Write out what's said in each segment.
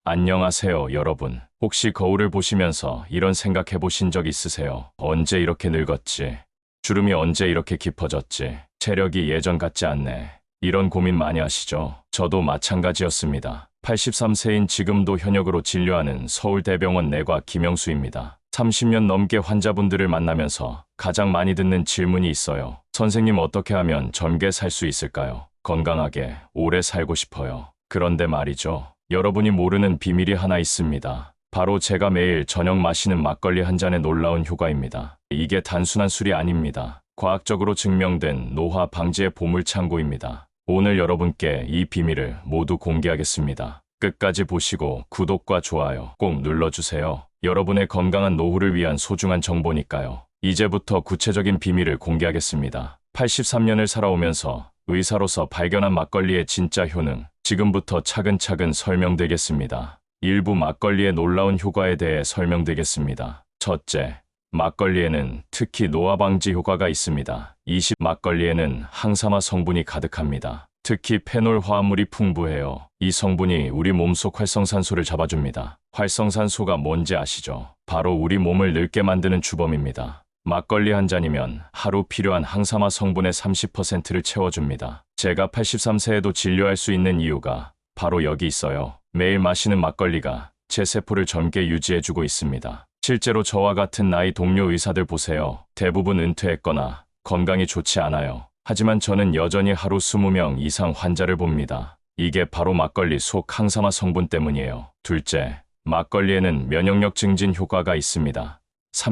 안녕하세요, 여러분. 혹시 거울을 보시면서 이런 생각해 보신 적 있으세요? 언제 이렇게 늙었지? 주름이 언제 이렇게 깊어졌지? 체력이 예전 같지 않네. 이런 고민 많이 하시죠? 저도 마찬가지였습니다. 83세인 지금도 현역으로 진료하는 서울대병원 내과 김영수입니다. 30년 넘게 환자분들을 만나면서 가장 많이 듣는 질문이 있어요. 선생님, 어떻게 하면 젊게 살 수 있을까요? 건강하게 오래 살고 싶어요. 그런데 말이죠. 여러분이 모르는 비밀이 하나 있습니다. 바로 제가 매일 저녁 마시는 막걸리 한 잔의 놀라운 효과입니다. 이게 단순한 술이 아닙니다. 과학적으로 증명된 노화 방지의 보물창고입니다. 오늘 여러분께 이 비밀을 모두 공개하겠습니다. 끝까지 보시고 구독과 좋아요 꼭 눌러주세요. 여러분의 건강한 노후를 위한 소중한 정보니까요. 이제부터 구체적인 비밀을 공개하겠습니다. 83년을 살아오면서 의사로서 발견한 막걸리의 진짜 효능, 지금부터 차근차근 설명드리겠습니다. 일부 막걸리의 놀라운 효과에 대해 설명드리겠습니다. 첫째, 막걸리에는 특히 노화 방지 효과가 있습니다. 막걸리에는 항산화 성분이 가득합니다. 특히 페놀 화합물이 풍부해요. 이 성분이 우리 몸속 활성산소를 잡아줍니다. 활성산소가 뭔지 아시죠? 바로 우리 몸을 늙게 만드는 주범입니다. 막걸리 한 잔이면 하루 필요한 항산화 성분의 30%를 채워줍니다. 제가 83세에도 진료할 수 있는 이유가 바로 여기 있어요. 매일 마시는 막걸리가 제 세포를 젊게 유지해주고 있습니다. 실제로 저와 같은 나이 동료 의사들 보세요. 대부분 은퇴했거나 건강이 좋지 않아요. 하지만 저는 여전히 하루 20명 이상 환자를 봅니다. 이게 바로 막걸리 속 항산화 성분 때문이에요. 둘째, 막걸리에는 면역력 증진 효과가 있습니다.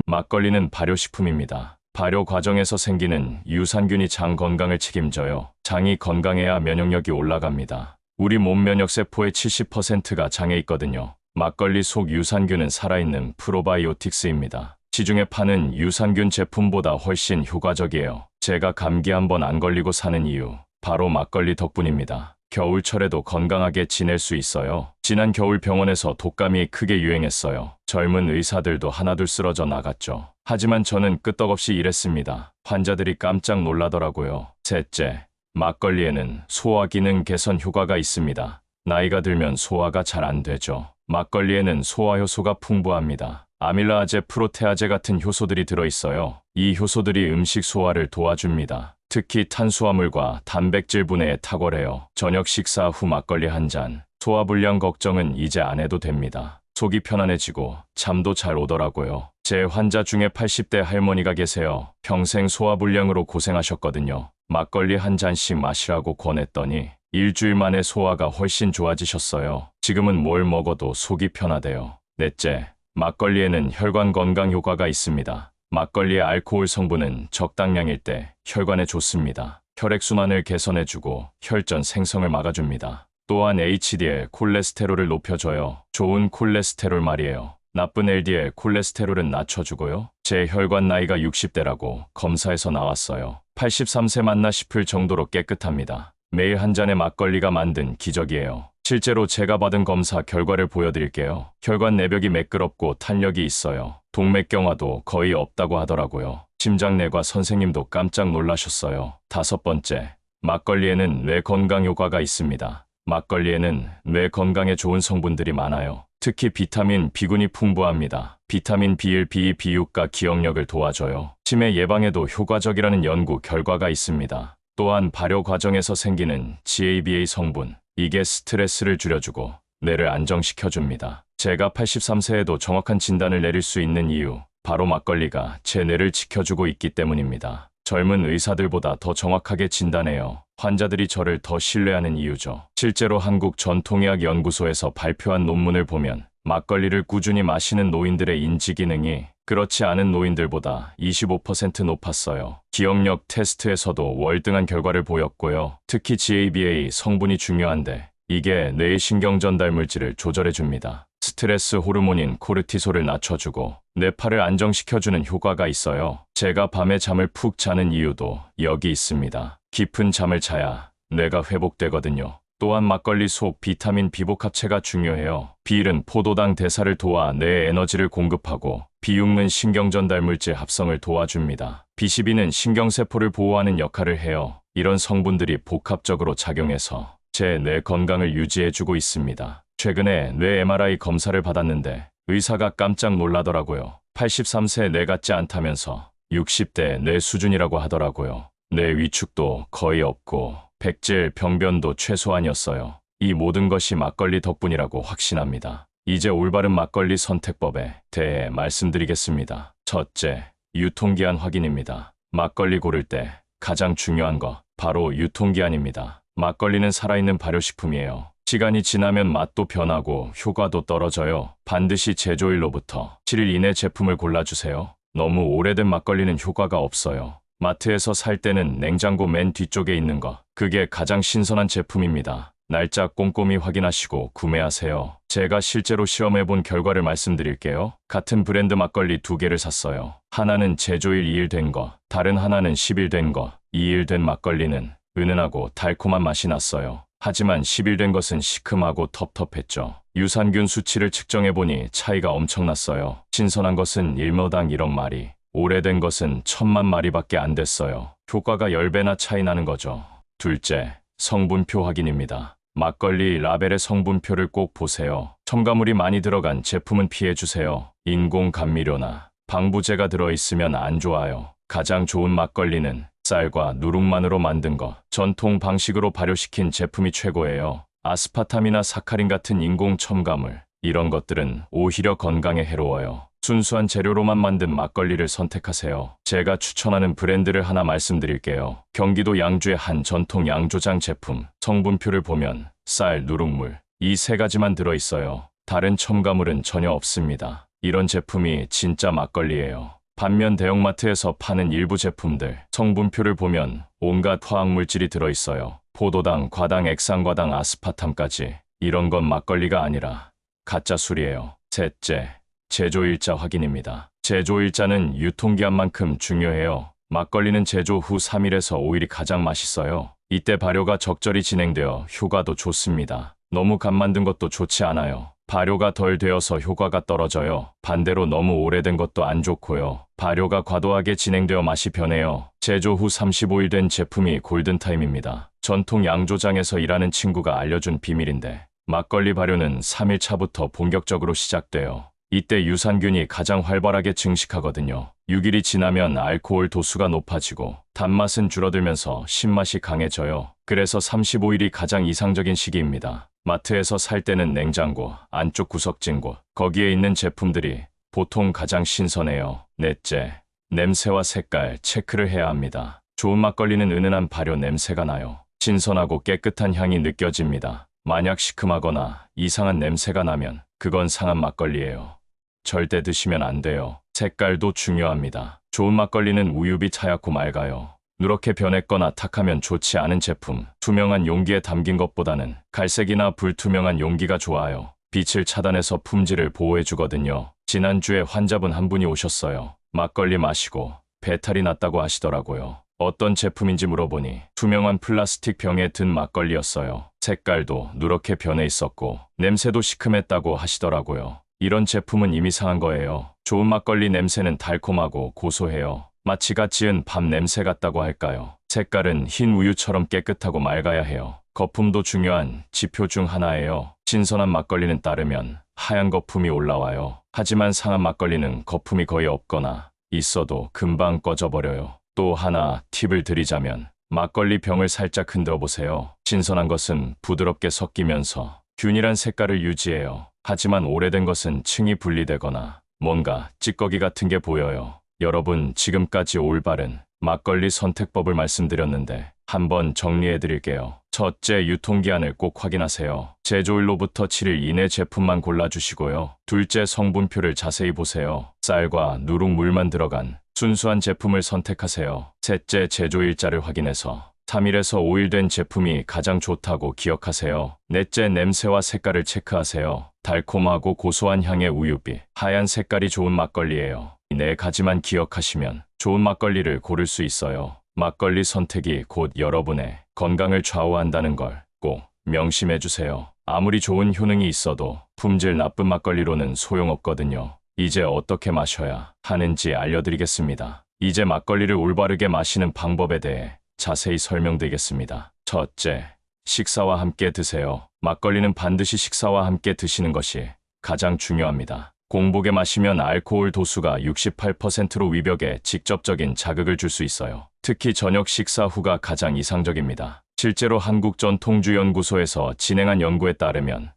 막걸리는 발효식품입니다. 발효 과정에서 생기는 유산균이 장 건강을 책임져요. 장이 건강해야 면역력이 올라갑니다. 우리 몸 면역세포의 70%가 장에 있거든요. 막걸리 속 유산균은 살아있는 프로바이오틱스입니다. 시중에 파는 유산균 제품보다 훨씬 효과적이에요. 제가 감기 한번 안 걸리고 사는 이유, 바로 막걸리 덕분입니다. 겨울철에도 건강하게 지낼 수 있어요. 지난 겨울 병원에서 독감이 크게 유행했어요. 젊은 의사들도 하나둘 쓰러져 나갔죠. 하지만 저는 끄떡없이 일했습니다. 환자들이 깜짝 놀라더라고요. 셋째, 막걸리에는 소화 기능 개선 효과가 있습니다. 나이가 들면 소화가 잘 안 되죠. 막걸리에는 소화 효소가 풍부합니다. 아밀라아제, 프로테아제 같은 효소들이 들어있어요. 이 효소들이 음식 소화를 도와줍니다. 특히 탄수화물과 단백질 분해에 탁월해요. 저녁 식사 후 막걸리 한 잔, 소화불량 걱정은 이제 안 해도 됩니다. 속이 편안해지고 잠도 잘 오더라고요. 제 환자 중에 80대 할머니가 계세요. 평생 소화불량으로 고생하셨거든요. 막걸리 한 잔씩 마시라고 권했더니 일주일 만에 소화가 훨씬 좋아지셨어요. 지금은 뭘 먹어도 속이 편하대요. 넷째, 막걸리에는 혈관 건강 효과가 있습니다. 막걸리의 알코올 성분은 적당량일 때 혈관에 좋습니다. 혈액순환을 개선해주고 혈전 생성을 막아줍니다. 또한 HDL 콜레스테롤을 높여줘요. 좋은 콜레스테롤 말이에요. 나쁜 LDL 콜레스테롤은 낮춰주고요. 제 혈관 나이가 60대라고 검사에서 나왔어요. 83세 맞나 싶을 정도로 깨끗합니다. 매일 한 잔의 막걸리가 만든 기적이에요. 실제로 제가 받은 검사 결과를 보여드릴게요. 혈관 내벽이 매끄럽고 탄력이 있어요. 동맥경화도 거의 없다고 하더라고요. 심장내과 선생님도 깜짝 놀라셨어요. 다섯 번째, 막걸리에는 뇌 건강 효과가 있습니다. 막걸리에는 뇌 건강에 좋은 성분들이 많아요. 특히 비타민 B군이 풍부합니다. 비타민 B1, B2, B6가 기억력을 도와줘요. 치매 예방에도 효과적이라는 연구 결과가 있습니다. 또한 발효 과정에서 생기는 GABA 성분, 이게 스트레스를 줄여주고 뇌를 안정시켜줍니다. 제가 83세에도 정확한 진단을 내릴 수 있는 이유, 바로 막걸리가 제 뇌를 지켜주고 있기 때문입니다. 젊은 의사들보다 더 정확하게 진단해요. 환자들이 저를 더 신뢰하는 이유죠. 실제로 한국전통의학연구소에서 발표한 논문을 보면 막걸리를 꾸준히 마시는 노인들의 인지 기능이 그렇지 않은 노인들보다 25% 높았어요. 기억력 테스트에서도 월등한 결과를 보였고요. 특히 GABA 성분이 중요한데 이게 뇌의 신경 전달 물질을 조절해줍니다. 스트레스 호르몬인 코르티솔을 낮춰주고 뇌파를 안정시켜주는 효과가 있어요. 제가 밤에 잠을 푹 자는 이유도 여기 있습니다. 깊은 잠을 자야 뇌가 회복되거든요. 또한 막걸리 속 비타민 비복합체가 중요해요. B1은 포도당 대사를 도와 뇌에 에너지를 공급하고 B6는 신경전달 물질 합성을 도와줍니다. B12는 신경세포를 보호하는 역할을 해요. 이런 성분들이 복합적으로 작용해서 제 뇌 건강을 유지해주고 있습니다. 최근에 뇌 MRI 검사를 받았는데 의사가 깜짝 놀라더라고요. 83세 뇌 같지 않다면서 60대 뇌 수준이라고 하더라고요. 뇌 위축도 거의 없고 백질, 병변도 최소한이었어요. 이 모든 것이 막걸리 덕분이라고 확신합니다. 이제 올바른 막걸리 선택법에 대해 말씀드리겠습니다. 첫째, 유통기한 확인입니다. 막걸리 고를 때 가장 중요한 거 바로 유통기한입니다. 막걸리는 살아있는 발효식품이에요. 시간이 지나면 맛도 변하고 효과도 떨어져요. 반드시 제조일로부터 7일 이내 제품을 골라주세요. 너무 오래된 막걸리는 효과가 없어요. 마트에서 살 때는 냉장고 맨 뒤쪽에 있는 거, 그게 가장 신선한 제품입니다. 날짜 꼼꼼히 확인하시고 구매하세요. 제가 실제로 시험해본 결과를 말씀드릴게요. 같은 브랜드 막걸리 2개를 샀어요. 하나는 제조일 2일 된 거, 다른 하나는 10일 된 거. 2일 된 막걸리는 은은하고 달콤한 맛이 났어요. 하지만 10일 된 것은 시큼하고 텁텁했죠. 유산균 수치를 측정해보니 차이가 엄청났어요. 신선한 것은 1m당 1억 마리, 오래된 것은 1000만 마리밖에 안 됐어요. 효과가 10배나 차이 나는 거죠. 둘째, 성분표 확인입니다. 막걸리 라벨의 성분표를 꼭 보세요. 첨가물이 많이 들어간 제품은 피해주세요. 인공 감미료나 방부제가 들어있으면 안 좋아요. 가장 좋은 막걸리는 쌀과 누룩만으로 만든 거, 전통 방식으로 발효시킨 제품이 최고예요. 아스파탐이나 사카린 같은 인공 첨가물, 이런 것들은 오히려 건강에 해로워요. 순수한 재료로만 만든 막걸리를 선택하세요. 제가 추천하는 브랜드를 하나 말씀드릴게요. 경기도 양주의 한 전통 양조장 제품, 성분표를 보면 쌀, 누룩물, 이 세 가지만 들어있어요. 다른 첨가물은 전혀 없습니다. 이런 제품이 진짜 막걸리예요. 반면 대형마트에서 파는 일부 제품들, 성분표를 보면 온갖 화학물질이 들어있어요. 포도당, 과당, 액상과당, 아스파탐까지. 이런 건 막걸리가 아니라 가짜 술이에요. 셋째, 제조일자 확인입니다. 제조일자는 유통기한만큼 중요해요. 막걸리는 제조 후 3일에서 5일이 가장 맛있어요. 이때 발효가 적절히 진행되어 효과도 좋습니다. 너무 간 만든 것도 좋지 않아요. 발효가 덜 되어서 효과가 떨어져요. 반대로 너무 오래된 것도 안 좋고요. 발효가 과도하게 진행되어 맛이 변해요. 제조 후 35일 된 제품이 골든타임입니다. 전통 양조장에서 일하는 친구가 알려준 비밀인데, 막걸리 발효는 3일 차부터 본격적으로 시작돼요. 이때 유산균이 가장 활발하게 증식하거든요. 6일이 지나면 알코올 도수가 높아지고 단맛은 줄어들면서 신맛이 강해져요. 그래서 35일이 가장 이상적인 시기입니다. 마트에서 살 때는 냉장고, 안쪽 구석진 곳, 거기에 있는 제품들이 보통 가장 신선해요. 넷째, 냄새와 색깔 체크를 해야 합니다. 좋은 막걸리는 은은한 발효 냄새가 나요. 신선하고 깨끗한 향이 느껴집니다. 만약 시큼하거나 이상한 냄새가 나면 그건 상한 막걸리예요. 절대 드시면 안 돼요. 색깔도 중요합니다. 좋은 막걸리는 우유빛 하얗고 맑아요. 누렇게 변했거나 탁하면 좋지 않은 제품, 투명한 용기에 담긴 것보다는 갈색이나 불투명한 용기가 좋아요. 빛을 차단해서 품질을 보호해주거든요. 지난주에 환자분 한 분이 오셨어요. 막걸리 마시고 배탈이 났다고 하시더라고요. 어떤 제품인지 물어보니 투명한 플라스틱 병에 든 막걸리였어요. 색깔도 누렇게 변해 있었고 냄새도 시큼했다고 하시더라고요. 이런 제품은 이미 상한 거예요. 좋은 막걸리 냄새는 달콤하고 고소해요. 마치 갓 지은 밥 냄새 같다고 할까요? 색깔은 흰 우유처럼 깨끗하고 맑아야 해요. 거품도 중요한 지표 중 하나예요. 신선한 막걸리는 따르면 하얀 거품이 올라와요. 하지만 상한 막걸리는 거품이 거의 없거나 있어도 금방 꺼져버려요. 또 하나 팁을 드리자면 막걸리 병을 살짝 흔들어 보세요. 신선한 것은 부드럽게 섞이면서 균일한 색깔을 유지해요. 하지만 오래된 것은 층이 분리되거나 뭔가 찌꺼기 같은 게 보여요. 여러분, 지금까지 올바른 막걸리 선택법을 말씀드렸는데 한번 정리해 드릴게요. 첫째, 유통기한을 꼭 확인하세요. 제조일로부터 7일 이내 제품만 골라주시고요. 둘째, 성분표를 자세히 보세요. 쌀과 누룩물만 들어간 순수한 제품을 선택하세요. 셋째, 제조일자를 확인해서 3일에서 5일 된 제품이 가장 좋다고 기억하세요. 넷째, 냄새와 색깔을 체크하세요. 달콤하고 고소한 향의 우유빛, 하얀 색깔이 좋은 막걸리예요. 이 네 가지만 기억하시면 좋은 막걸리를 고를 수 있어요. 막걸리 선택이 곧 여러분의 건강을 좌우한다는 걸 꼭 명심해 주세요. 아무리 좋은 효능이 있어도 품질 나쁜 막걸리로는 소용없거든요. 이제 어떻게 마셔야 하는지 알려드리겠습니다. 이제 막걸리를 올바르게 마시는 방법에 대해 자세히 설명드리겠습니다. 첫째, 식사와 함께 드세요. 막걸리는 반드시 식사와 함께 드시는 것이 가장 중요합니다. 공복에 마시면 알코올 도수가 68%로 위벽에 직접적인 자극을 줄 수 있어요. 특히 저녁 식사 후가 가장 이상적입니다. 실제로 한국전통주연구소에서 진행한 연구에 따르면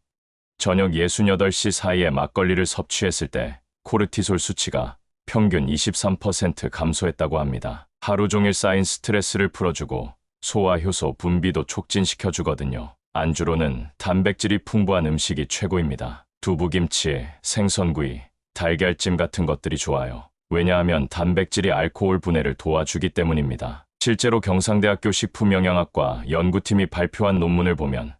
저녁 68시 사이에 막걸리를 섭취했을 때 코르티솔 수치가 평균 23% 감소했다고 합니다. 하루 종일 쌓인 스트레스를 풀어주고 소화효소 분비도 촉진시켜주거든요. 안주로는 단백질이 풍부한 음식이 최고입니다. 두부김치, 생선구이, 달걀찜 같은 것들이 좋아요. 왜냐하면 단백질이 알코올 분해를 도와주기 때문입니다. 실제로 경상대학교 식품영양학과 연구팀이 발표한 논문을 보면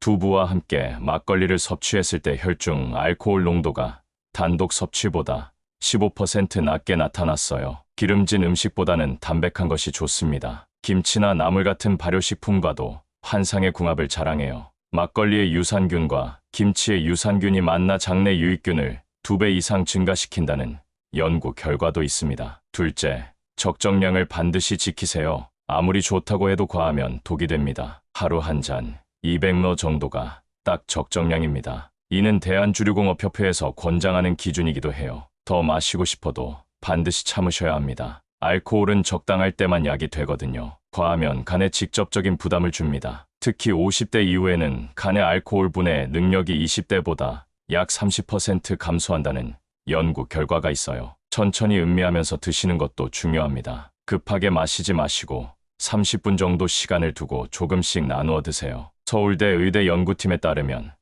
두부와 함께 막걸리를 섭취했을 때 혈중 알코올 농도가 단독 섭취보다 15% 낮게 나타났어요. 기름진 음식보다는 담백한 것이 좋습니다. 김치나 나물 같은 발효식품과도 환상의 궁합을 자랑해요. 막걸리의 유산균과 김치의 유산균이 만나 장내 유익균을 2배 이상 증가시킨다는 연구 결과도 있습니다. 둘째, 적정량을 반드시 지키세요. 아무리 좋다고 해도 과하면 독이 됩니다. 하루 한 잔, 200ml 정도가 딱 적정량입니다. 이는 대한주류공업협회에서 권장하는 기준이기도 해요. 더 마시고 싶어도 반드시 참으셔야 합니다. 알코올은 적당할 때만 약이 되거든요. 과하면 간에 직접적인 부담을 줍니다. 특히 50대 이후에는 간의 알코올 분해 능력이 20대보다 약 30% 감소한다는 연구 결과가 있어요. 천천히 음미하면서 드시는 것도 중요합니다. 급하게 마시지 마시고 30분 정도 시간을 두고 조금씩 나누어 드세요. 서울대 의대 연구팀에 따르면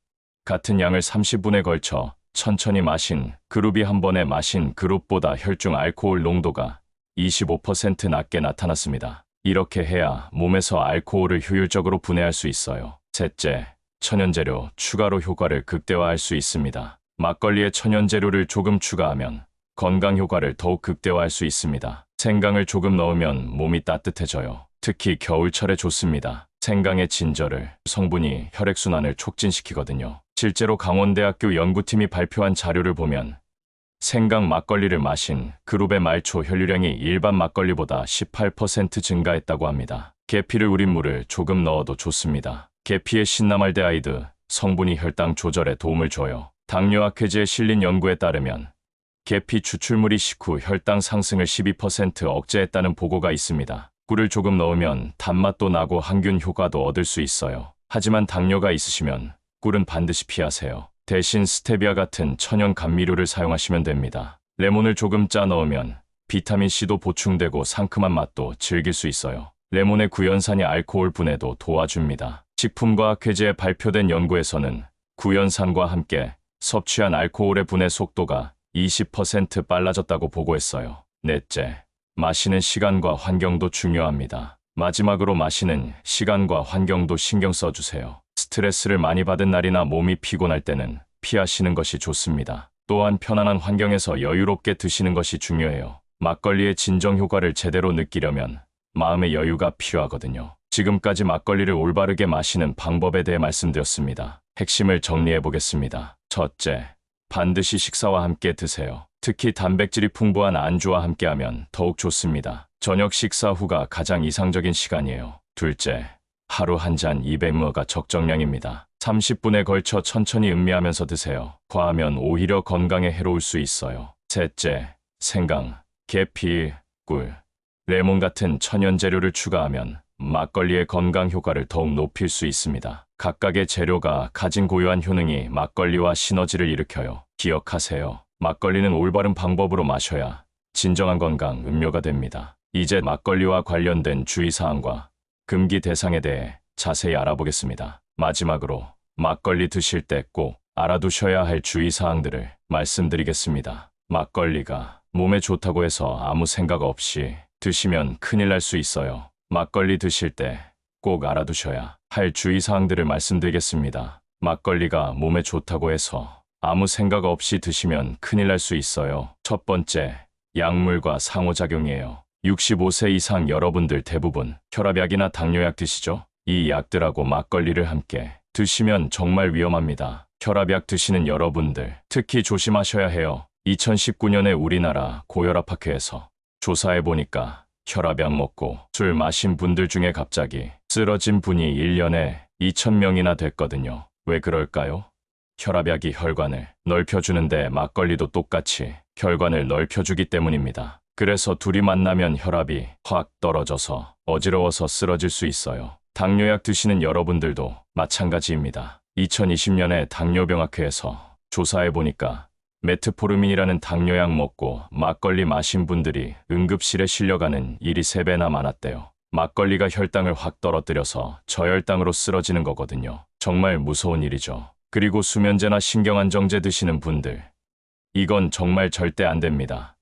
같은 양을 30분에 걸쳐 천천히 마신 그룹이 한 번에 마신 그룹보다 혈중 알코올 농도가 25% 낮게 나타났습니다. 이렇게 해야 몸에서 알코올을 효율적으로 분해할 수 있어요. 셋째, 천연재료 추가로 효과를 극대화할 수 있습니다. 막걸리에 천연재료를 조금 추가하면 건강 효과를 더욱 극대화할 수 있습니다. 생강을 조금 넣으면 몸이 따뜻해져요. 특히 겨울철에 좋습니다. 생강의 진저를 성분이 혈액순환을 촉진시키거든요. 실제로 강원대학교 연구팀이 발표한 자료를 보면 생강 막걸리를 마신 그룹의 말초 혈류량이 일반 막걸리보다 18% 증가했다고 합니다. 계피를 우린 물을 조금 넣어도 좋습니다. 계피의 신나말데하이드 성분이 혈당 조절에 도움을 줘요. 당뇨학회지에 실린 연구에 따르면 계피 추출물이 식후 혈당 상승을 12% 억제했다는 보고가 있습니다. 꿀을 조금 넣으면 단맛도 나고 항균 효과도 얻을 수 있어요. 하지만 당뇨가 있으시면 꿀은 반드시 피하세요. 대신 스테비아 같은 천연 감미료를 사용하시면 됩니다. 레몬을 조금 짜 넣으면 비타민C도 보충되고 상큼한 맛도 즐길 수 있어요. 레몬의 구연산이 알코올 분해도 도와줍니다. 식품과학회지에 발표된 연구에서는 구연산과 함께 섭취한 알코올의 분해 속도가 20% 빨라졌다고 보고했어요. 넷째, 마시는 시간과 환경도 중요합니다. 마지막으로 마시는 시간과 환경도 신경 써주세요. 스트레스를 많이 받은 날이나 몸이 피곤할 때는 피하시는 것이 좋습니다. 또한 편안한 환경에서 여유롭게 드시는 것이 중요해요. 막걸리의 진정 효과를 제대로 느끼려면 마음의 여유가 필요하거든요. 지금까지 막걸리를 올바르게 마시는 방법에 대해 말씀드렸습니다. 핵심을 정리해 보겠습니다. 첫째, 반드시 식사와 함께 드세요. 특히 단백질이 풍부한 안주와 함께하면 더욱 좋습니다. 저녁 식사 후가 가장 이상적인 시간이에요. 둘째, 하루 한 잔 200ml가 적정량입니다. 30분에 걸쳐 천천히 음미하면서 드세요. 과하면 오히려 건강에 해로울 수 있어요. 셋째, 생강, 계피, 꿀, 레몬 같은 천연 재료를 추가하면 막걸리의 건강 효과를 더욱 높일 수 있습니다. 각각의 재료가 가진 고유한 효능이 막걸리와 시너지를 일으켜요. 기억하세요. 막걸리는 올바른 방법으로 마셔야 진정한 건강 음료가 됩니다. 이제 막걸리와 관련된 주의사항과 금기 대상에 대해 자세히 알아보겠습니다. 마지막으로 막걸리 드실 때 꼭 알아두셔야 할 주의사항들을 말씀드리겠습니다. 막걸리가 몸에 좋다고 해서 아무 생각 없이 드시면 큰일 날 수 있어요. 막걸리 드실 때 꼭 알아두셔야 할 주의사항들을 말씀드리겠습니다. 막걸리가 몸에 좋다고 해서 아무 생각 없이 드시면 큰일 날 수 있어요. 첫 번째, 약물과 상호작용이에요. 65세 이상 여러분들 대부분 혈압약이나 당뇨약 드시죠? 이 약들하고 막걸리를 함께 드시면 정말 위험합니다. 혈압약 드시는 여러분들 특히 조심하셔야 해요. 2019년에 우리나라 고혈압학회에서 조사해보니까 혈압약 먹고 술 마신 분들 중에 갑자기 쓰러진 분이 1년에 2,000명이나 됐거든요. 왜 그럴까요? 혈압약이 혈관을 넓혀주는데 막걸리도 똑같이 혈관을 넓혀주기 때문입니다. 그래서 둘이 만나면 혈압이 확 떨어져서 어지러워서 쓰러질 수 있어요. 당뇨약 드시는 여러분들도 마찬가지입니다. 2020년에 당뇨병학회에서 조사해보니까 메트포르민이라는 당뇨약 먹고 막걸리 마신 분들이 응급실에 실려가는 일이 3배나 많았대요. 막걸리가 혈당을 확 떨어뜨려서 저혈당으로 쓰러지는 거거든요. 정말 무서운 일이죠. 그리고 수면제나 신경안정제 드시는 분들, 이건 정말 절대 안 됩니다.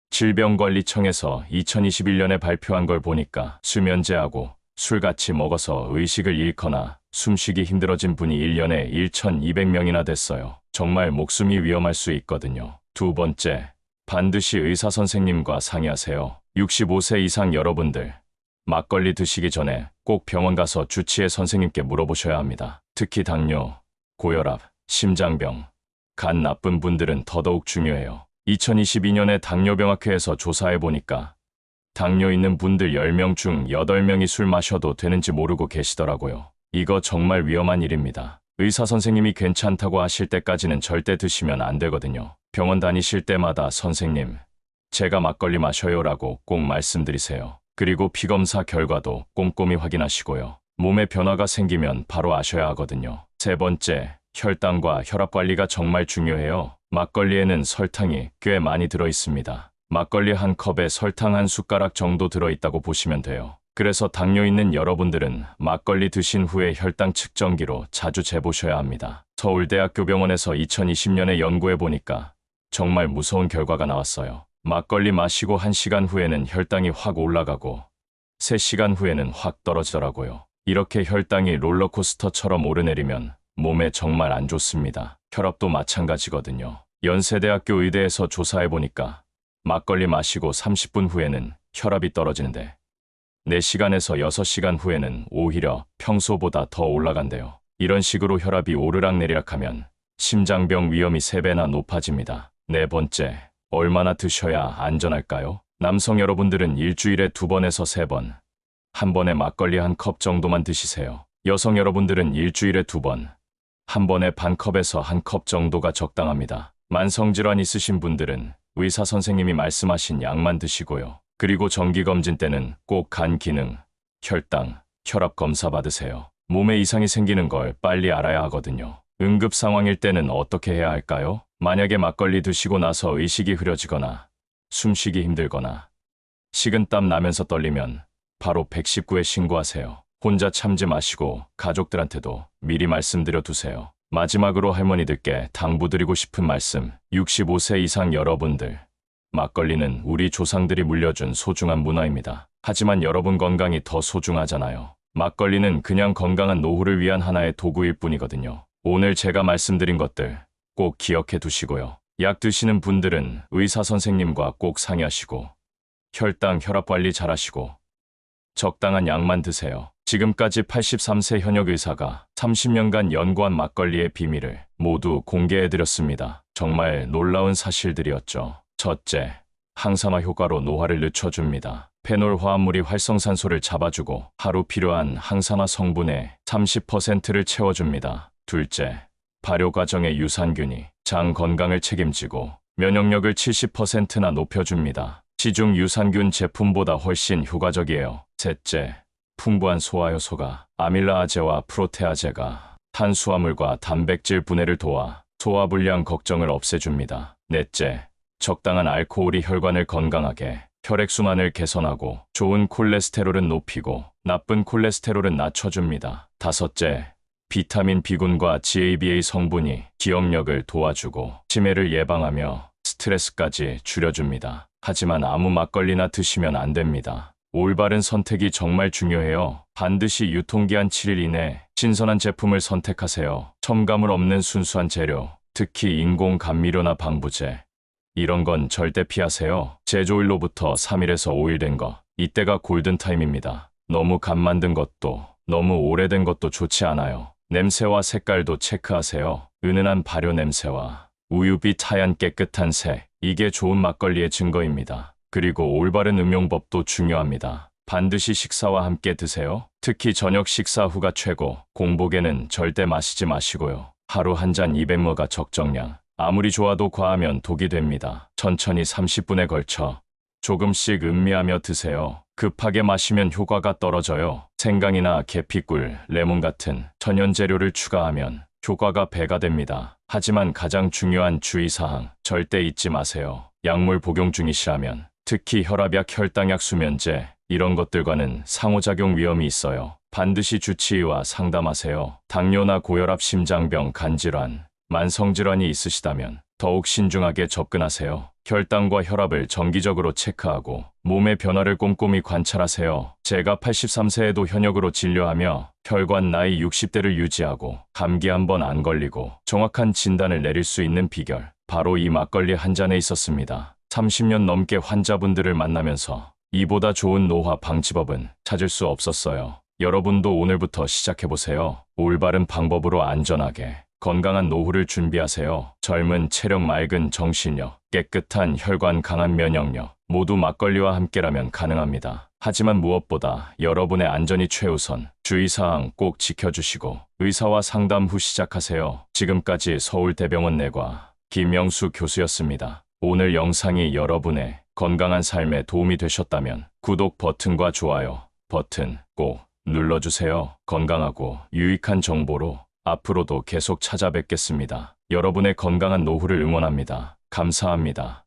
질병관리청에서 2021년에 발표한 걸 보니까 수면제하고 술 같이 먹어서 의식을 잃거나 숨쉬기 힘들어진 분이 1년에 1,200명이나 됐어요. 정말 목숨이 위험할 수 있거든요. 두 번째, 반드시 의사 선생님과 상의하세요. 65세 이상 여러분들, 막걸리 드시기 전에 꼭 병원 가서 주치의 선생님께 물어보셔야 합니다. 특히 당뇨, 고혈압, 심장병, 간 나쁜 분들은 더더욱 중요해요. 2022년에 당뇨병학회에서 조사해보니까 당뇨 있는 분들 10명 중 8명이 술 마셔도 되는지 모르고 계시더라고요. 이거 정말 위험한 일입니다. 의사 선생님이 괜찮다고 하실 때까지는 절대 드시면 안 되거든요. 병원 다니실 때마다 선생님, 제가 막걸리 마셔요라고 꼭 말씀드리세요. 그리고 피검사 결과도 꼼꼼히 확인하시고요. 몸에 변화가 생기면 바로 아셔야 하거든요. 세 번째, 혈당과 혈압 관리가 정말 중요해요. 막걸리에는 설탕이 꽤 많이 들어 있습니다. 막걸리 한 컵에 설탕 한 숟가락 정도 들어있다고 보시면 돼요. 그래서 당뇨 있는 여러분들은 막걸리 드신 후에 혈당 측정기로 자주 재보셔야 합니다. 서울대학교 병원에서 2020년에 연구해보니까 정말 무서운 결과가 나왔어요. 막걸리 마시고 1시간 후에는 혈당이 확 올라가고 3시간 후에는 확 떨어지더라고요. 이렇게 혈당이 롤러코스터처럼 오르내리면 몸에 정말 안 좋습니다. 혈압도 마찬가지거든요. 연세대학교 의대에서 조사해보니까 막걸리 마시고 30분 후에는 혈압이 떨어지는데 4시간에서 6시간 후에는 오히려 평소보다 더 올라간대요. 이런 식으로 혈압이 오르락내리락하면 심장병 위험이 3배나 높아집니다. 네 번째, 얼마나 드셔야 안전할까요? 남성 여러분들은 일주일에 2번에서 3번, 한 번에 막걸리 한 컵 정도만 드시세요. 여성 여러분들은 일주일에 2번, 한 번에 반 컵에서 한 컵 정도가 적당합니다. 만성질환 있으신 분들은 의사 선생님이 말씀하신 약만 드시고요. 그리고 정기검진 때는 꼭 간 기능, 혈당, 혈압 검사 받으세요. 몸에 이상이 생기는 걸 빨리 알아야 하거든요. 응급 상황일 때는 어떻게 해야 할까요? 만약에 막걸리 드시고 나서 의식이 흐려지거나 숨쉬기 힘들거나 식은땀 나면서 떨리면 바로 119에 신고하세요. 혼자 참지 마시고 가족들한테도 미리 말씀드려 두세요. 마지막으로 할머니들께 당부드리고 싶은 말씀, 65세 이상 여러분들, 막걸리는 우리 조상들이 물려준 소중한 문화입니다. 하지만 여러분 건강이 더 소중하잖아요. 막걸리는 그냥 건강한 노후를 위한 하나의 도구일 뿐이거든요. 오늘 제가 말씀드린 것들 꼭 기억해 두시고요. 약 드시는 분들은 의사 선생님과 꼭 상의하시고 혈당, 혈압 관리 잘하시고 적당한 약만 드세요. 지금까지 83세 현역 의사가 30년간 연구한 막걸리의 비밀을 모두 공개해드렸습니다. 정말 놀라운 사실들이었죠. 첫째, 항산화 효과로 노화를 늦춰줍니다. 페놀 화합물이 활성산소를 잡아주고 하루 필요한 항산화 성분의 30%를 채워줍니다. 둘째, 발효 과정의 유산균이 장 건강을 책임지고 면역력을 70%나 높여줍니다. 시중 유산균 제품보다 훨씬 효과적이에요. 셋째, 풍부한 소화효소가 아밀라아제와 프로테아제가 탄수화물과 단백질 분해를 도와 소화불량 걱정을 없애줍니다. 넷째, 적당한 알코올이 혈관을 건강하게, 혈액순환을 개선하고 좋은 콜레스테롤은 높이고 나쁜 콜레스테롤은 낮춰줍니다. 다섯째, 비타민 B군과 GABA 성분이 기억력을 도와주고 치매를 예방하며 스트레스까지 줄여줍니다. 하지만 아무 막걸리나 드시면 안 됩니다. 올바른 선택이 정말 중요해요. 반드시 유통기한 7일 이내 신선한 제품을 선택하세요. 첨가물 없는 순수한 재료, 특히 인공 감미료나 방부제, 이런 건 절대 피하세요. 제조일로부터 3일에서 5일 된 거, 이때가 골든타임입니다. 너무 간 만든 것도 너무 오래된 것도 좋지 않아요. 냄새와 색깔도 체크하세요. 은은한 발효 냄새와 우유빛 하얀 깨끗한 색, 이게 좋은 막걸리의 증거입니다. 그리고 올바른 음용법도 중요합니다. 반드시 식사와 함께 드세요. 특히 저녁 식사 후가 최고. 공복에는 절대 마시지 마시고요. 하루 한 잔 200mg가 적정량. 아무리 좋아도 과하면 독이 됩니다. 천천히 30분에 걸쳐 조금씩 음미하며 드세요. 급하게 마시면 효과가 떨어져요. 생강이나 계피꿀, 레몬 같은 천연 재료를 추가하면 효과가 배가 됩니다. 하지만 가장 중요한 주의사항, 절대 잊지 마세요. 약물 복용 중이시라면, 특히 혈압약, 혈당약, 수면제, 이런 것들과는 상호작용 위험이 있어요. 반드시 주치의와 상담하세요. 당뇨나 고혈압, 심장병, 간질환, 만성질환이 있으시다면 더욱 신중하게 접근하세요. 혈당과 혈압을 정기적으로 체크하고 몸의 변화를 꼼꼼히 관찰하세요. 제가 83세에도 현역으로 진료하며 혈관 나이 60대를 유지하고 감기 한 번 안 걸리고 정확한 진단을 내릴 수 있는 비결, 바로 이 막걸리 한 잔에 있었습니다. 30년 넘게 환자분들을 만나면서 이보다 좋은 노화 방지법은 찾을 수 없었어요. 여러분도 오늘부터 시작해보세요. 올바른 방법으로 안전하게 건강한 노후를 준비하세요. 젊은 체력, 맑은 정신력, 깨끗한 혈관, 강한 면역력, 모두 막걸리와 함께라면 가능합니다. 하지만 무엇보다 여러분의 안전이 최우선. 주의사항 꼭 지켜주시고 의사와 상담 후 시작하세요. 지금까지 서울대병원 내과 김영수 교수였습니다. 오늘 영상이 여러분의 건강한 삶에 도움이 되셨다면 구독 버튼과 좋아요 버튼 꼭 눌러주세요. 건강하고 유익한 정보로 앞으로도 계속 찾아뵙겠습니다. 여러분의 건강한 노후를 응원합니다. 감사합니다.